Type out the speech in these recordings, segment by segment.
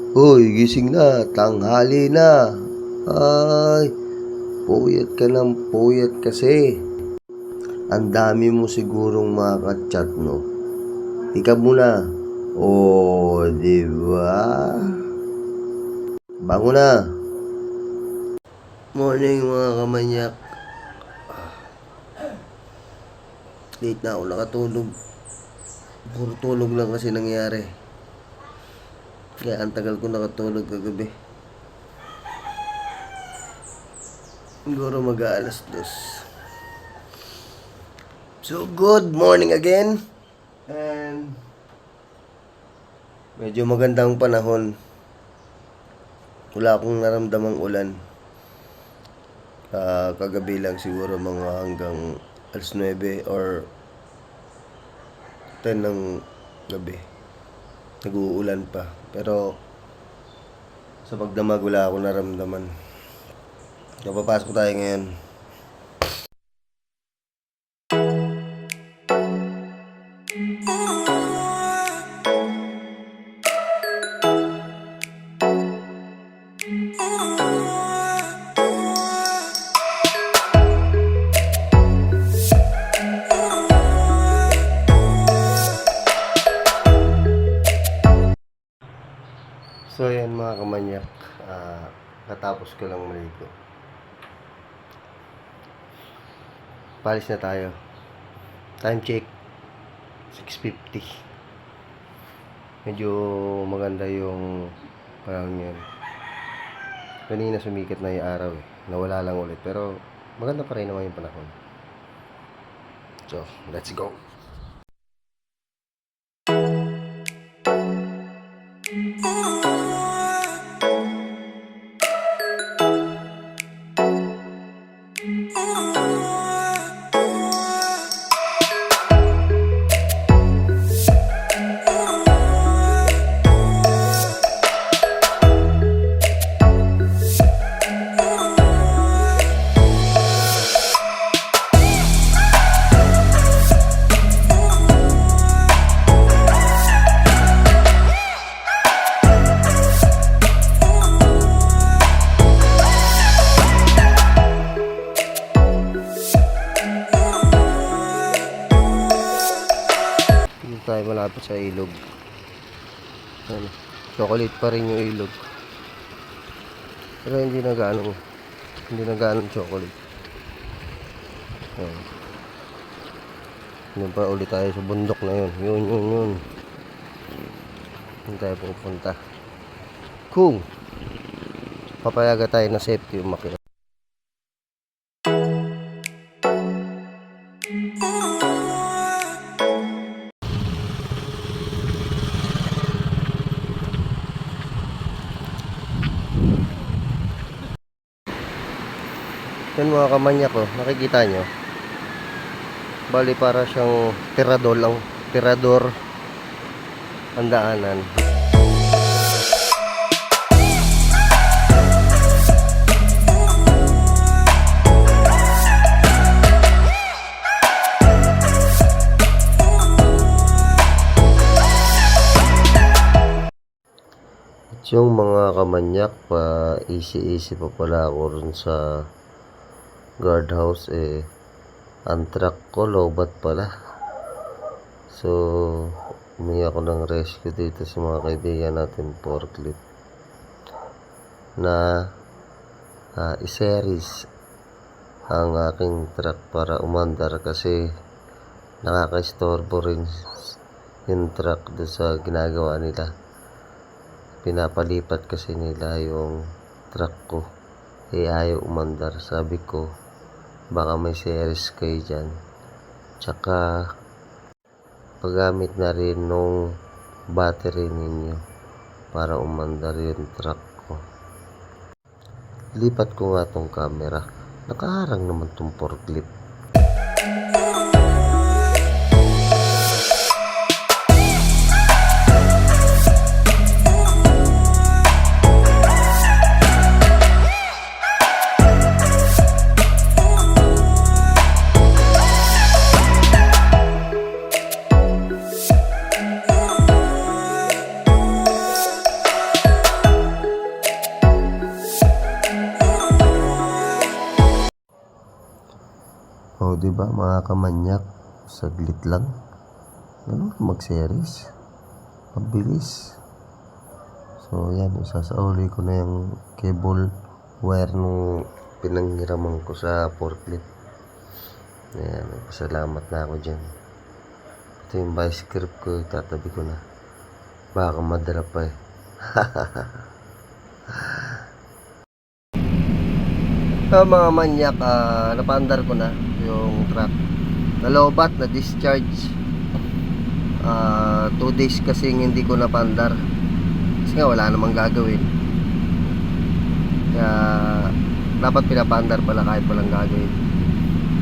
Hoy, gising na, tanghali na. Ay, puyat ka ng puyat kasi. Ang dami mo sigurong mga ka-chat, no? Ika muna. Oh, di ba? Bango na. Morning mga kamanyak. Late na ako nakatulog. Puro tulog lang kasi nangyari. Kaya ang tagal ko nakatulog kagabi. Siguro mag-aalas 2. So, good morning again. And medyo magandang panahon. Wala akong naramdamang ulan. Kagabi lang siguro mga hanggang alas 9 or 10 ng gabi. Nag-uulan pa. Pero sa pagdamag wala akong naramdaman. So, papasok tayo ngayon. So yan mga kamanyak, katapos ko lang maligo. Palis na tayo. Time check 6:50. Medyo maganda yung panahon yun. Kanina sumikat na yung araw nawala lang ulit, pero maganda pa rin naman yung panahon. So let's go. Tayo malapit sa ilog. Chocolate pa rin yung ilog. Pero hindi na gaano chocolate. Yun pa ulit tayo sa bundok na yun. Yun. Hindi tayo pupunta. Kung papayaga tayo na safety umakyat. Yan mga kamanyak ko, nakikita nyo. Bali para siyang tirador ang daanan. At yung mga kamanyak pa easy pa pala ako rin sa guardhouse ang truck ko lobat pala. So humingi ako ng rescue dito sa mga kaibigan natin forklift na i-series ang aking truck para umandar kasi nakaka-istorbo rin yung truck doon sa ginagawa nila. Pinapalipat kasi nila yung truck ko, ayaw umandar. Sabi ko baka may series kayo dyan, tsaka paggamit na rin nung battery ninyo para umandar yung truck ko. Lipat ko nga tong camera, nakaharang naman tong forklift. O, di ba mga kamanyak? Saglit lang. Ano? Mag-series. Mabilis. So, yan. Sasauli ko na yung cable wire nung pinanghiraman ko sa forklift. Ayan. Salamat na ako dyan. Ito yung vice grip ko. Tatabi ko na. Baka madala pa eh. Mga manyak, napandar ko na yung truck. Nalobat, na discharge. 2 days kasing hindi ko napandar. Kasi nga wala namang gagawin. Kaya dapat pinapandar pala kahit walang gagawin.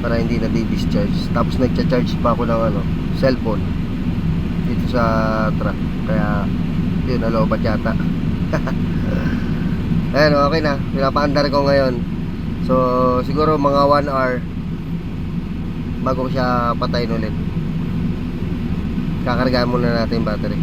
Para hindi na di-discharge. Tapos nagcha-charge pa ako ng cellphone dito sa truck. Kaya yun, nalobat yata. Ayan, okay na. Pinapandar ko ngayon. So, siguro mga 1 hour bago ko siya patayin ulit. Kakargaan muna natin yung battery.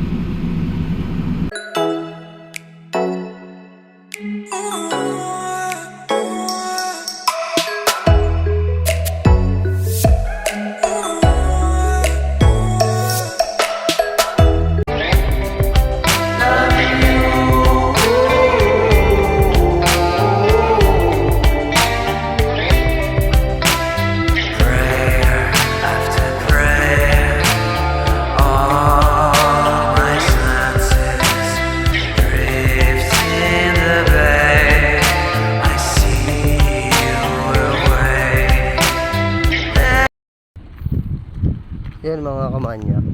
Yan mga kamanyak,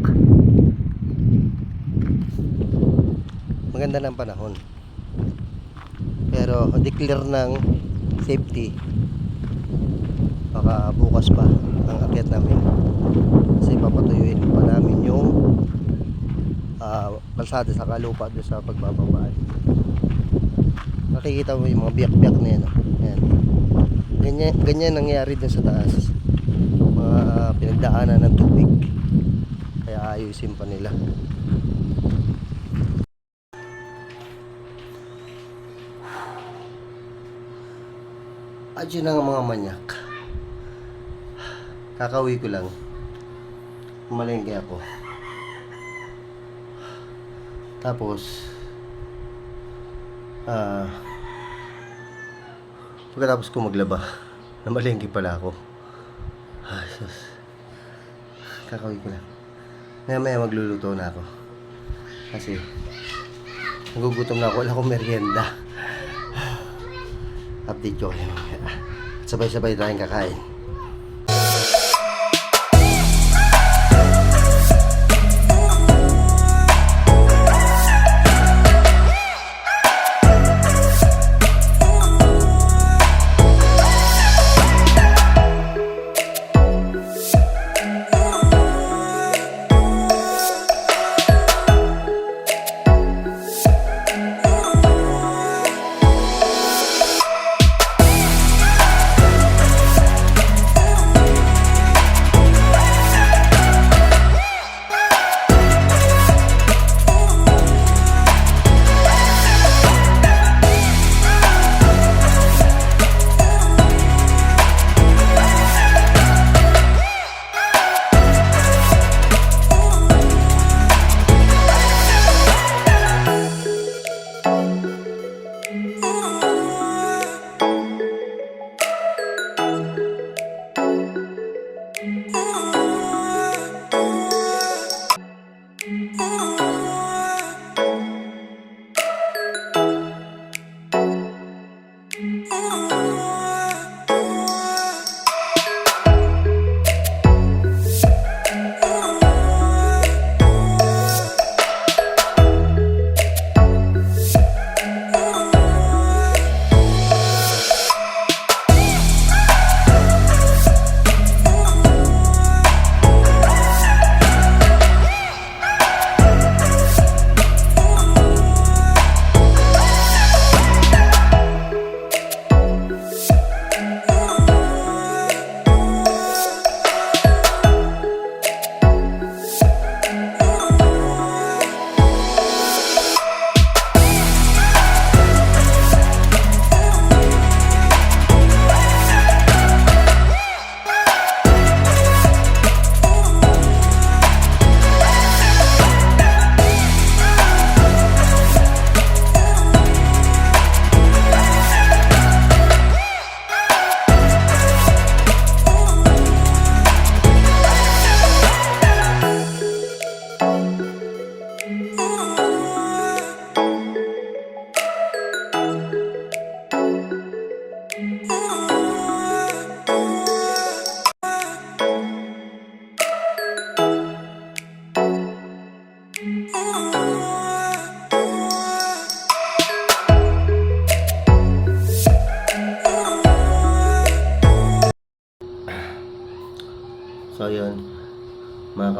maganda ng panahon pero declare ng safety. Baka bukas pa ang akyat namin kasi papatuyuin pa namin yung kalsada sa kalupa doon sa pagbababaan. Nakikita mo yung mga biyak-biyak na yan, ganyan nangyari doon sa taas. Mga pinagdaanan ng tubig, kaya ayusin pa nila. At yun ang mga manyak, kakauwi ko lang, umalengke ako, tapos pagkatapos ko maglaba, namalengke pala ako. Ay, sus. Kakawin ko lang. Maya magluluto na ako. Kasi nagugutom na ako. Wala akong merienda. Update ko kayo. Sabay-sabay tayong kakain.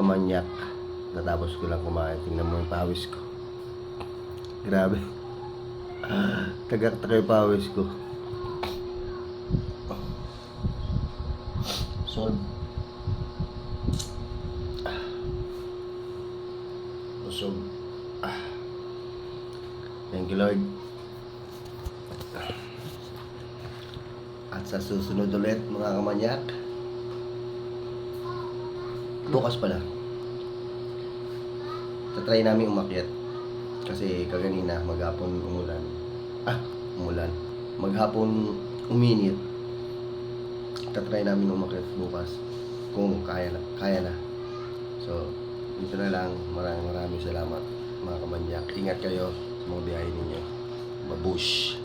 kamanyak. Natapos ko lang kumain. Tingnan mo yung pawis ko. Grabe. Tagak-taka yung pawis ko. Solve. Busog. Thank you, Lord. At sa susunod ulit, mga kamanyak, bukas pala, tatry namin umakyat. Kasi kaganina, maghapon umulan. Umulan. Maghapon uminit. Tatry namin umakyat bukas. Kung kaya na. Kaya na. So, dito na lang. Maraming salamat, mga kamanyak. Ingat kayo sa mga biyahe ninyo. Babush.